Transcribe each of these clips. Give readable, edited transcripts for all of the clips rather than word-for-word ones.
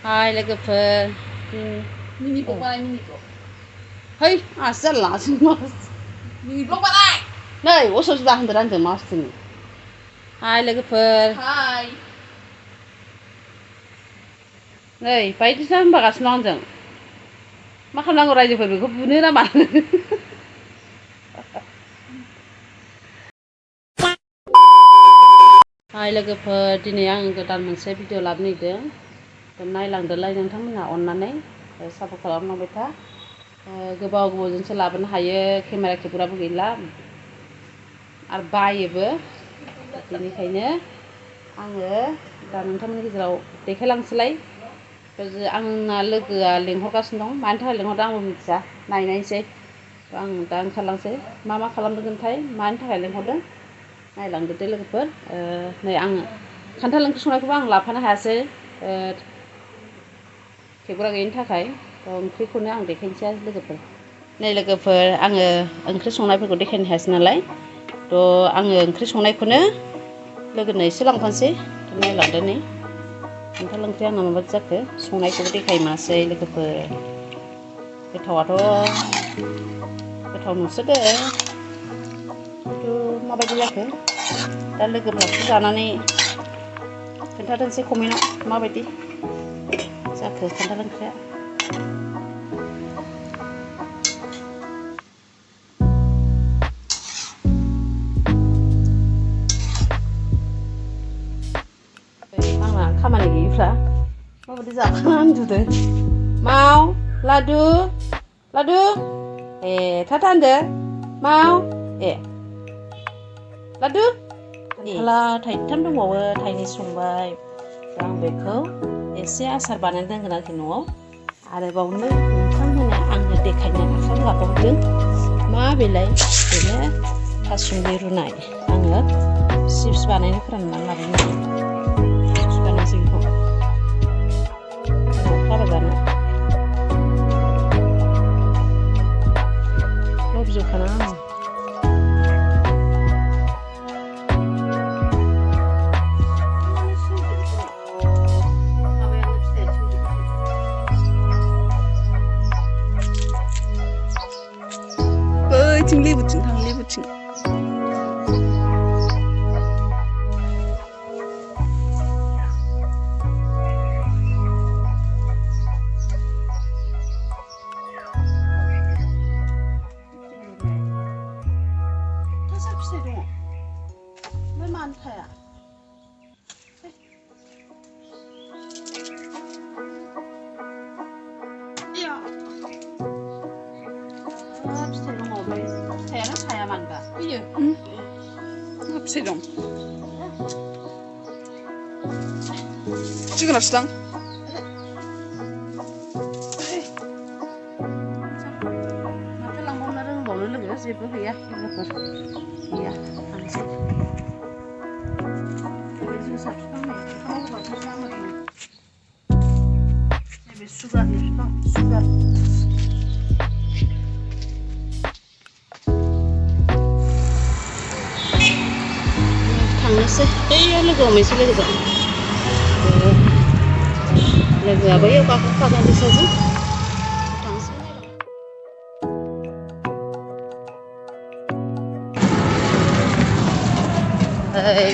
Hai लोगोफोर मिनिखौ बानाय मिनिखौ है आसि जारलासो मास मिनि ब्लग बानाय नै अस'सो दा होनदों रानदों मासदिनि हाय लोगोफोर हाय नै बायदिसिना होनबागासिनो दं आंजों मा खालामनांगौ रायजोफोर बेखौ बुनो ना मानो हाय लोगोफोर दिनै आं गोदान मोनसे भिडिअ लाबोनो नागिरदों नायलांदोलाय नोंथांमोनहा अननानै सापर्ट खालामलांबाय था गोबाव गोबावजोंसो लाबोनो हायो केमेरा खेबग्राबो गैला आरो बायोबो बेनिखायनो आङो दा नोंथांमोननि गेजेराव देखायलांसैलाय आंना लोगोआ लेंहरगासिनो दं मानि थाखाय लेंहरदों आंबो मिथिया नायनायसै आं दा ओंखारलांसै मा खालामदोंथाय मानि थाखाय लेंहरदों नायलांदो दे लोगोफोर नै आं खान्थाल ओंख्रि संनायखौबो आं लाफानो हायासै खेबग्रा गैयिनि थाखाय ओंख्रिखौनो आं देखायनोसै लोगोफोर नै लोगोफोर आङो ओंख्रि संनायफोरखौ देखायनो हायासै नालाय आङो ओंख्रि संनायखौनो लोगोनो एसे लांफानोसै नायलांदो नै खान्थाल ओंख्रि आंना माबायदि जाखो संनायखौबो देखायमासै लोगोफोर गोथावाथ' गोथाव नुसोदों खिन्थु माबायदि जाखो दा लोगोफ्रासो जानानै खोन्थाथोंसै कमेन्टआव माबायदि जाखो खान्थाल ओंख्रिया आंना खामानि गैयिफ्रा माबायदि जाखांना उन्दुदों माव लादु ए थाथा होनदो माव ए लादु खान्थाला थाइथाम दंबावो थाइनै संबाय दा आं बेखौ एसे आसार बानायना दोनगोन आरोखि न'आव आरोबावनो नोंथांमोना आंनो देखायनो आखायाव लाबावदों मा बेलाय बेनो थासुमलि रुनाय आङो चिप्स बानायनो फोराननानै लाबाय चिप्स बानायसै बेखौ हाबा जानो लबजोबखाना आङो लेबुथिं थां लेबुथिं फिथाइ दङ ओमफ्राय मानो थाया फिथाइ दङ ओमफ्राय फिथाइयानो थाया मानोबा फैयो मा फिथाइ दं जोगोनारसो दां माथो लांबावनो रोंबावनो लोगो जेबो गैया लोगोफोर गैया थांसै जोसा बिफां नै बिफाङाव होबासो जानो दं नैबे सुगारनि बिफां सुगार थांनोसै बैयो लोगोआव मोनसे लोगोजों लोगोआ बैयाव गाखोखागोन बिसोरजों थांसै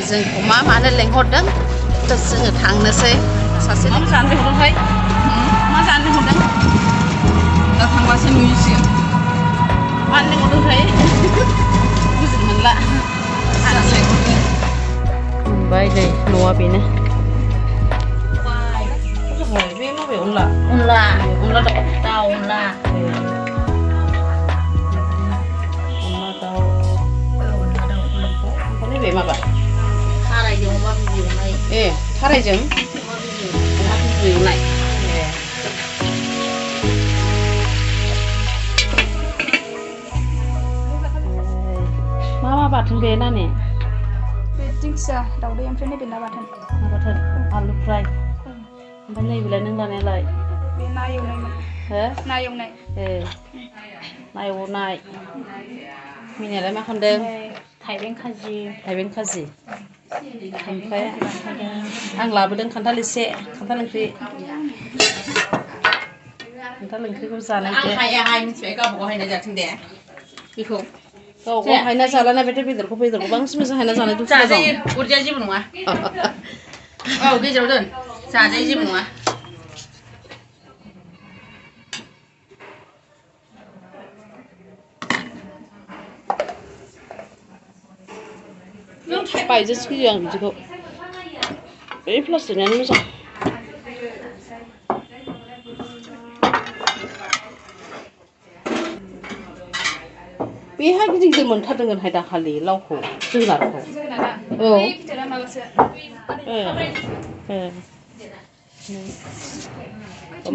जोंखौ मानो लेंहरदों जोङो थांनोसै सासे मा जानो लेंहरदोंहाय मा जानो लेंहरदों दा थांबासो नुयैसिगोन मानो लेंहरदोंथाय बुजिनो मोनला मोनबाय नै न'आ बेनो बे माबे अनला दाउ अनला दाउ ओमफ्राय नैबे माबा थारायजों अमा बिबु एवनाय थारायजों अमा बिबु एवनाय मा बाथोन बे नानि बे दिंखिया दाउदै ओमफ्राय नैबे ना बाथोन आलु फ्राय ओमफ्राय नैबेलाय नों लानायालाय बे ना एवनायमोन ना एवनाय ना एवनाय मिनायालाय मा खालामदों थाइबें खाजि ओमफ्राय आं लाबोदों खान्थाल एसे खान्थाल ओंख्रि नोंथां ओंख्रिखौ जानाय आं हाया हाय मिथिबाय गावबा गाव हायना जाथों दे बेखौ गाव गाव हायना जालाना बेथ' बेदरखौ बांसिन मोजां हायना जानाय दं जाजायो अरजाया जेबो नङा औ गेजेराव दोन जाजायो जेबो नङा बायजोंसो गियो आं बिदिखौ बे प्लास्टिकनियानो मोजां बेहा गिदिर गिदिर मोनथारदोंहाय दाखालि लावखौ जोगोनारखौ औ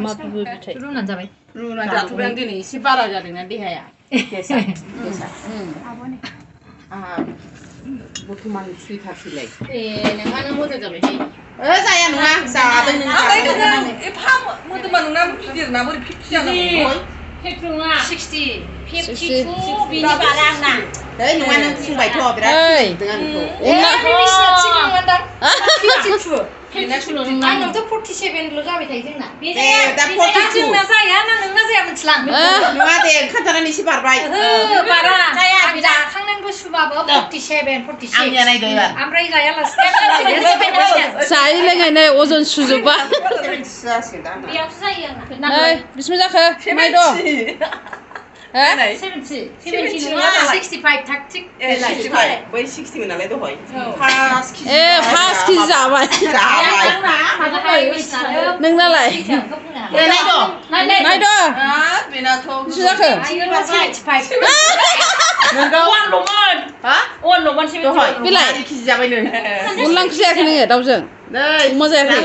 मा बिबो बिथाइ रुनानै जाबाय रुनानै जाथ'बाय आं दिनै एसे बारा जादोंना देहाया गेसा बर्थमान थैथारसैलाय ए नोंहानो मोजां जाबाय जाया नङा जादों नों एफा मोदोमा नोंना गिदिर ना बोरै 50 जानांगौ 50 नङा 60 52 बिनि बारा आंना ओइ नङा नों बुंबायथ' बिराद बुंदों आंखौ आंनावथ' 47ल' जाबाय थायो जोंना दा 42 जोंना जाया ना नोंना जाया मिथिला नङा दे ओंखारजानानै एसे बारबाय बारा जाया जाखांनानै सुबाबो 47 46 आंनिया नायदो एबार ओमफ्राय जायालासे जायै लोङै अजन सुजोबबा बेयावसो जायो आंना नै बिसिम जाखो माइ दं 70 नङा 65 थाकटिक 65 बै 60 मोन नालाय दहाय 5 केजि ए 5 केजि जाबाय नोंनालाय नायद' बेनाथ' बिसिम जाखो 75 नोंगौ अनल'मोन हा अनल'मोन 70 बेलाय 2 केजि जाबाय नों अनला ओंख्रि जायाखै नोङो दाउजों नै अमा जायाखै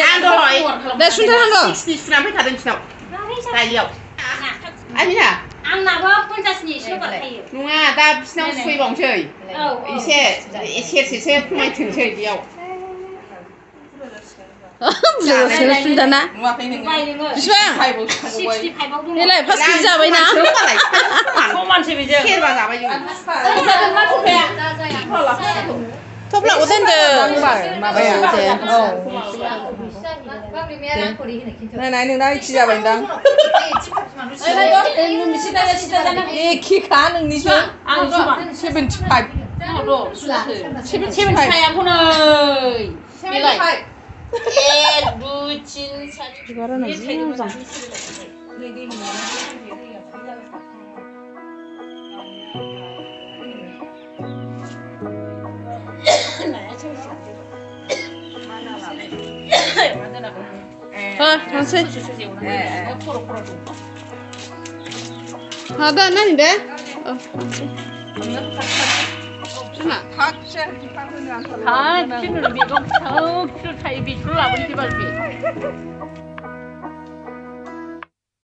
आं दहाय दे सुनथानांगौ 60 सुनानै फैखादों बिसिनाव दाइयाव आमिना आंनाबो 50नि एसेल' बारखायो नङा दा बिसिनाव सुफैबावनोसै एसे सेरसेसो खमायथोंसै बेयाव बुरजासो सुनदाना नुवाखै नोङो बिसिबां 65 आव दङ बेलाय 5 केजि जाबायना समानसै बेजों सेरबा जाबाय जों थफ्लाखौ दोनदो माबाया नाय नोंना एखे जाबायदां एखेखा नोंनिजों 75 बिबारा नै जि मोजां थांसै दा नायनो दे थागसे